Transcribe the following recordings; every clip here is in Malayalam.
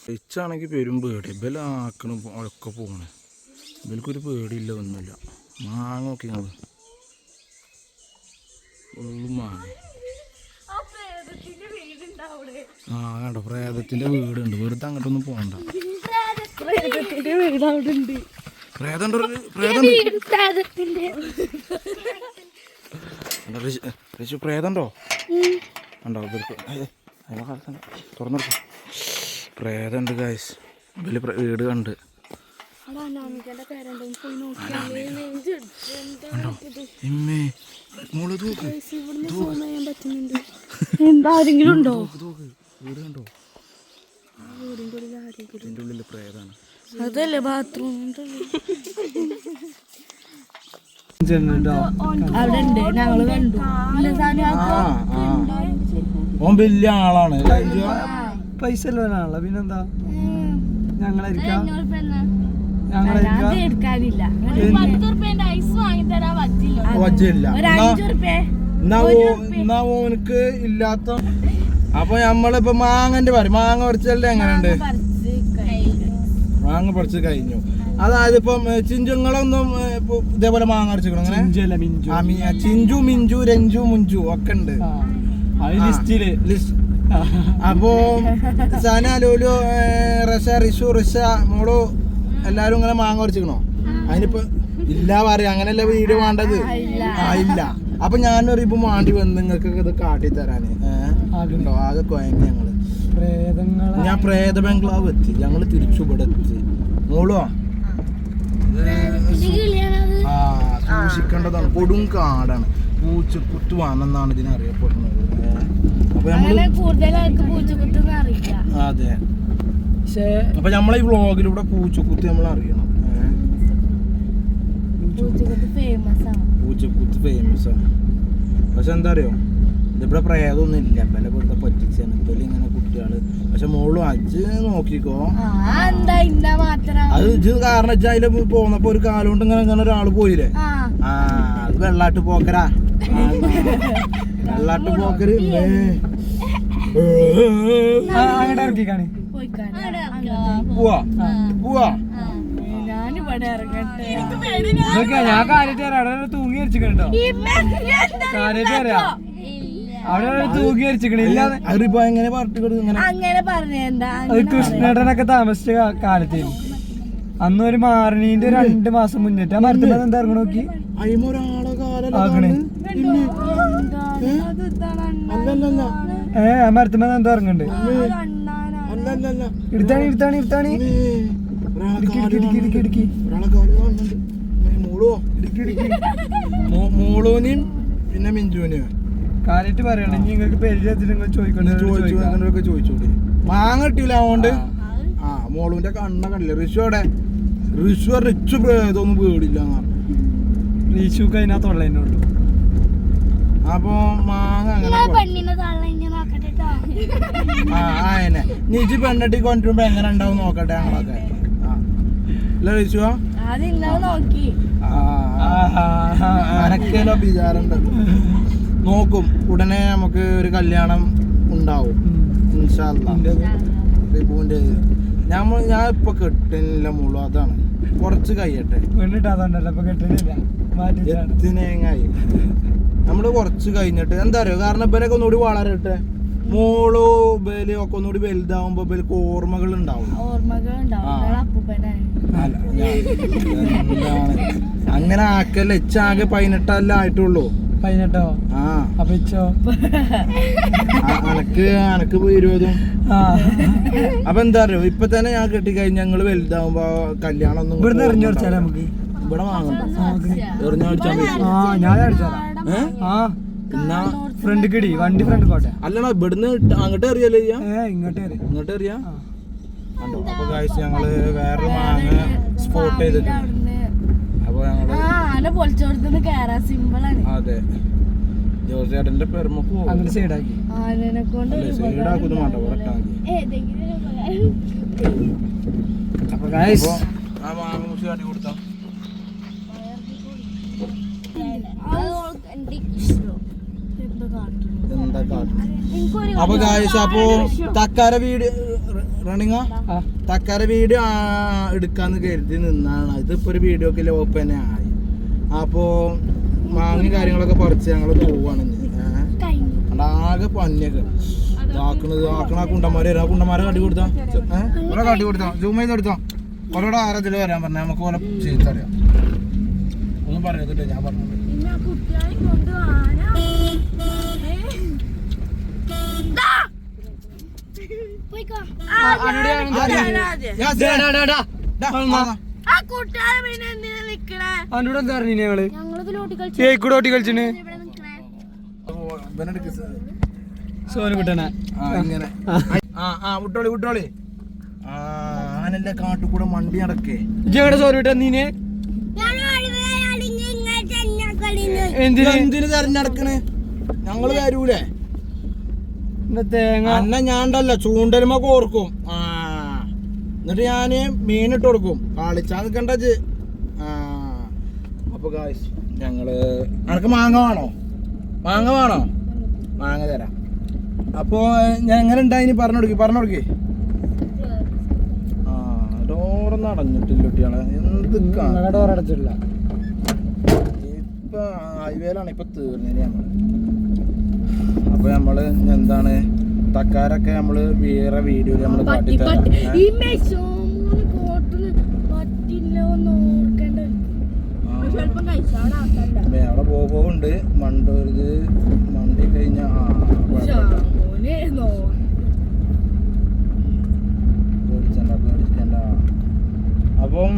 ഇച്ചാണെങ്കിൽ പെരും പേടി ഇബലാക്കണ ഒക്കെ പോകണേ ഇബൽക്കൊരു പേടിയില്ല ഒന്നുമില്ല മാങ്ങ നോക്കി ഞങ്ങൾ ഫുള്ള് മാങ്ങ ആ കണ്ടോ പ്രേതത്തിന്റെ വീടുണ്ട് വെറുതെ അങ്ങോട്ടൊന്നും പോകണ്ട പ്രേതണ്ടോ ഉണ്ടോ തുറന്നു പ്രേതണ്ട് ഗൈസ് വലിയ വീട് കണ്ട് എന്താരെങ്കിലും ഉണ്ടോ വീട് കണ്ടോ ഇതിന്റെ ഉള്ളില് പ്രേതാണ് അതല്ലേ ബാത്റൂം ഓൻ വലിയ ആളാണ് പൈസ ഉള്ളവനാണല്ലോ പിന്നെന്താ ഞങ്ങളായിരിക്കാം എന്നാ ഓനക്ക് ഇല്ലാത്ത അപ്പൊ നമ്മളിപ്പോ മാങ്ങന്റെ പറയും മാങ്ങ പറിച്ചല്ലേ എങ്ങനെയുണ്ട് മാങ്ങ പറിച്ച് കഴിഞ്ഞു അതായത് ഇപ്പം ചിഞ്ചുങ്ങളൊന്നും ഇതേപോലെ മാങ്ങ അടിച്ചിക്കണം അങ്ങനെ ചിഞ്ചു മിഞ്ചു രഞ്ജു മുഞ്ചു ഒക്കെ ഉണ്ട് അപ്പോ സന ലോലു റഷ റിഷു റിഷ മോളു എല്ലാരും ഇങ്ങനെ മാങ്ങ പറിച്ചിക്കണോ അതിനിപ്പോ ഇല്ല പറയാ അങ്ങനെയല്ല വീഡിയോ വേണ്ടത് ഇല്ല അപ്പൊ ഞാനൊരു ഇപ്പൊ മാണ്ടി വന്ന് നിങ്ങൾക്കൊക്കെ ഇത് കാട്ടി തരാന് ആകുണ്ടോ ആകെ കൊയങ്ങി ഞങ്ങള് ഞാൻ പ്രേത ബംഗ്ലാവ് എത്തി ഞങ്ങള് തിരിച്ചു ഇവിടെ എത്തി മോളോ സൂക്ഷിക്കേണ്ടതാണ് കൊടും കാടാണ് പൂച്ചക്കുത്തുവാണെന്നാണ് ഇതിനറിയപ്പെടുന്നത് അപ്പൊ അതെ അപ്പൊ നമ്മളെ ഈ വ്ളോഗിലൂടെ പൂച്ചക്കുത്ത് നമ്മൾ അറിയണം പൂച്ചക്കുത്ത് ഫേമസ് ആണ് പക്ഷെ എന്താ അറിയോ ഇതിവിടെ പ്രേതമൊന്നും ഇല്ല പല വെറുതെ പറ്റിച്ചാണ് ഇപ്പം ഇങ്ങനെ കുട്ടികള് പക്ഷെ മോളും അജ്ജ് നോക്കിക്കോ അത് ഇജ്ജ് കാരണം വെച്ചാൽ അതില് പോന്നപ്പോ ഒരു കാലം കൊണ്ട് ഇങ്ങനെ ഒരാള് പോയില്ലേ അത് വെള്ളാട്ട് പോക്കരാ വെള്ളാട്ട് പോക്കര് പോവാ പോവാ ഞാൻ കാര്യമായിട്ട് അവിടെ തൂങ്ങി അരിച്ചിട്ടുണ്ടോ കാര്യമായിട്ട് അറിയാം അവിടെ തൂങ്ങി അരിച്ചിക്കണില്ല അത് കൃഷ്ണേട്ടനൊക്കെ താമസിച്ച കാലത്ത് അന്ന് ഒരു മാരണീന്റെ 2 മാസം മുന്നിട്ട് ആ മരത്തിനകത്ത് എന്താ ഇറങ്ങി നോക്കി ആകണേ ആ മരത്തിനകത്ത് എന്താ ഇറങ്ങണ്ട് എടുത്താണ് മോളോനെയും പിന്നെ മിഞ്ചുവിനെയും കാര്യമായിട്ട് പറയണേ നിങ്ങൾക്ക് പരിചയത്തിൽ ചോദിച്ചോട്ടെ മാങ്ങ കിട്ടിയില്ല അതുകൊണ്ട് മോളുവിന്റെ കണ്ണ കണ്ടില്ല റിഷുവിടെ റിച്ചു ഇതൊന്നും പേടില്ല റീഷുക്ക് അതിനകത്തുള്ള ഉള്ളു അപ്പൊ മാങ്ങ അങ്ങനെ നീച്ച് പെണ്ണട്ടി കൊണ്ടുവരുമ്പോ എങ്ങനെ ഉണ്ടാവും നോക്കട്ടെ ഞങ്ങളൊക്കെ അല്ല റിഷുവാ അനക്കേലോ വിചാരണ്ട് നോക്കും ഉടനെ നമുക്ക് ഒരു കല്യാണം ഉണ്ടാവും റിപ്പുവിന്റെ ഞാൻ ഇപ്പൊ കെട്ടുന്നില്ല മോളൂ അതാണ് കുറച്ച് കഴിയട്ടെ എത്തിനേങ്ങായി നമ്മള് കുറച്ച് കഴിഞ്ഞിട്ട് എന്താ അറിയോ കാരണം ഇവരൊക്കെ ഒന്നുകൂടി വളരട്ടെ മോളോ ബലി ഒക്കെ ഒന്നുകൂടി വലുതാവുമ്പോ ബലിക്ക് ഓർമ്മകൾ ഉണ്ടാവും അങ്ങനെ ആക്കല്ല ഇച്ചാകെ 18 ആയിട്ടുള്ളൂ 18 അപ്പൊ അനക്ക് 20 അപ്പൊ എന്താ അറിയോ ഇപ്പൊ തന്നെ ഞാൻ കെട്ടിക്കഴിഞ്ഞ ഞങ്ങള് വലുതാവുമ്പോ കല്യാണം ഒന്നും ഇവിടെ എറിഞ്ഞു വെച്ചാൽ നമുക്ക് ഇവിടെ വാങ്ങണ്ട എറിഞ്ഞു എന്നാ ഫ്രണ്ട് കിടി വണ്ടി ഫ്രണ്ട് പോട്ടെ അല്ലടാ ഇവിടുന്ന് അങ്ങോട്ട് എറിയല്ലേ ഇങ്ങോട്ട് എറിയാ അപ്പൊ ഗൈസ് ഞങ്ങള് വേറൊരു മാങ്ങ സ്പോട്ട് ചെയ്തിട്ടുണ്ട് അപ്പൊ ഞങ്ങള് അതെ ജോർജ് ചേട്ടന്റെ പെർമക്ക് അങ്ങനെ സൈഡാക്കി സൈഡാക്കുന്നു വേണ്ട അപ്പൊ ഗൈസ് ആ മാങ്ങ മുറിച്ച് കാട്ടി കൊടുത്താ എന്താ കാട്ടുന്നത്? അപ്പൊ ഗായ്സ്, അപ്പൊ തക്കാര വീഡിയോ റണ്ണിങ്ങാ തക്കാര വീഡിയോ എടുക്കാന്ന് കരുതി നിന്നാണ്. ഇതിപ്പോ ഒരു വീഡിയോ ഒക്കെ ഓപ്പൺ തന്നെ ആയി. അപ്പോ മാങ്ങി കാര്യങ്ങളൊക്കെ പറിച്ച് ഞങ്ങള് പോവാണ്. ആകെ പന്നിയൊക്കെ ആക്കണ കുണ്ടന്മാരെ കാട്ടി കൊടുത്താ കാട്ടി കൊടുത്താ ജൂം ചെയ്ത് എടുത്തോ. ഓരോടെ ആരതിൽ വരാൻ പറഞ്ഞ നമുക്ക് പോലെ ചെയ്തറിയാം. ഒന്നും പറഞ്ഞിട്ടില്ല, ഞാൻ പറഞ്ഞത്. അവനോട് എന്താ പറഞ്ഞു ഞങ്ങള് കേക്കൂടെ കളിച്ചിന് സോനുകുട്ടനാ ഇങ്ങനെ വിട്ടോളി വിട്ടോളി. ആനല്ലേ കാട്ടുകൂടെ മണ്ടി നടക്കേ. ഇജ്ജെവിടെ സോനുകുട്ട നീനെ എന്തിന് തെരഞ്ഞെടുക്കണ്? ഞങ്ങള് തരൂലേ തേങ്ങ അന്ന ഞാണ്ടല്ല ചൂണ്ടലുമ കോർക്കും. എന്നിട്ട് ഞാന് മീനിട്ട് കൊടുക്കും. കളിച്ചാ നിക്കണ്ട. അപ്പൊ ഗായ്സ്, ഞങ്ങള് അനക്ക് മാങ്ങ വേണോ? മാങ്ങ തരാം. അപ്പൊ ഞാൻ എങ്ങനെ ഉണ്ടായിനി പറഞ്ഞു കൊടുക്കേ. ഡോറൊന്നും അടഞ്ഞിട്ടില്ല കുട്ടികളെ. എന്ത് ഡോറടച്ചില്ല. ഇപ്പൊ ഹൈവേയിലാണ് ഇപ്പൊ തീർന്നേന് നമ്മള്. അപ്പൊ നമ്മള് എന്താണ് തക്കാരൊക്കെ നമ്മള് വേറെ വീഡിയോയില് നമ്മള് കാട്ടിത്തരാം. അവിടെ പോകുന്നുണ്ട് മണ്ടി കഴിഞ്ഞ പേടിക്കണ്ട. അപ്പം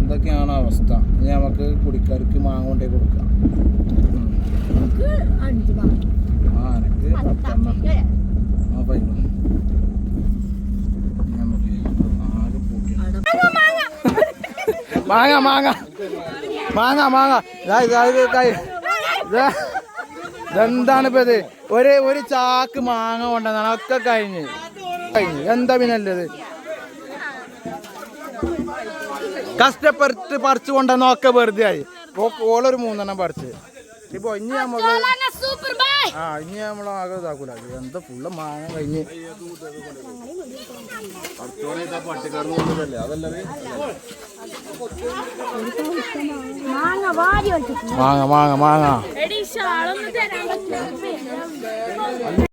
എന്തൊക്കെയാണ് അവസ്ഥ? ഇനി നമുക്ക് കുടിക്കാർക്ക് മാങ്ങ കൊണ്ടേ കൊടുക്കാം. എനിക്ക് 10 പൈസ മാങ്ങ എന്താണ് ഇപ്പൊ ഇത്? ഒരു ചാക്ക് മാങ്ങ കൊണ്ടുവന്നാണ്. ഒക്കെ കഴിഞ്ഞ് എന്താ പിന്നല്ലത്? കഷ്ടപ്പെട്ട് പറിച്ചു കൊണ്ടുവന്ന ഒക്കെ വെറുതെ ആയി. ഓളൊരു 3 എണ്ണം പറിച്ച്. ഇപ്പൊ ഇനി നമ്മള് ഇനി നമ്മൾ ആകെ ഇതാക്കൂല. എന്താ ഫുള്ള് മാങ്ങ കഴിഞ്ഞ് മാങ്ങ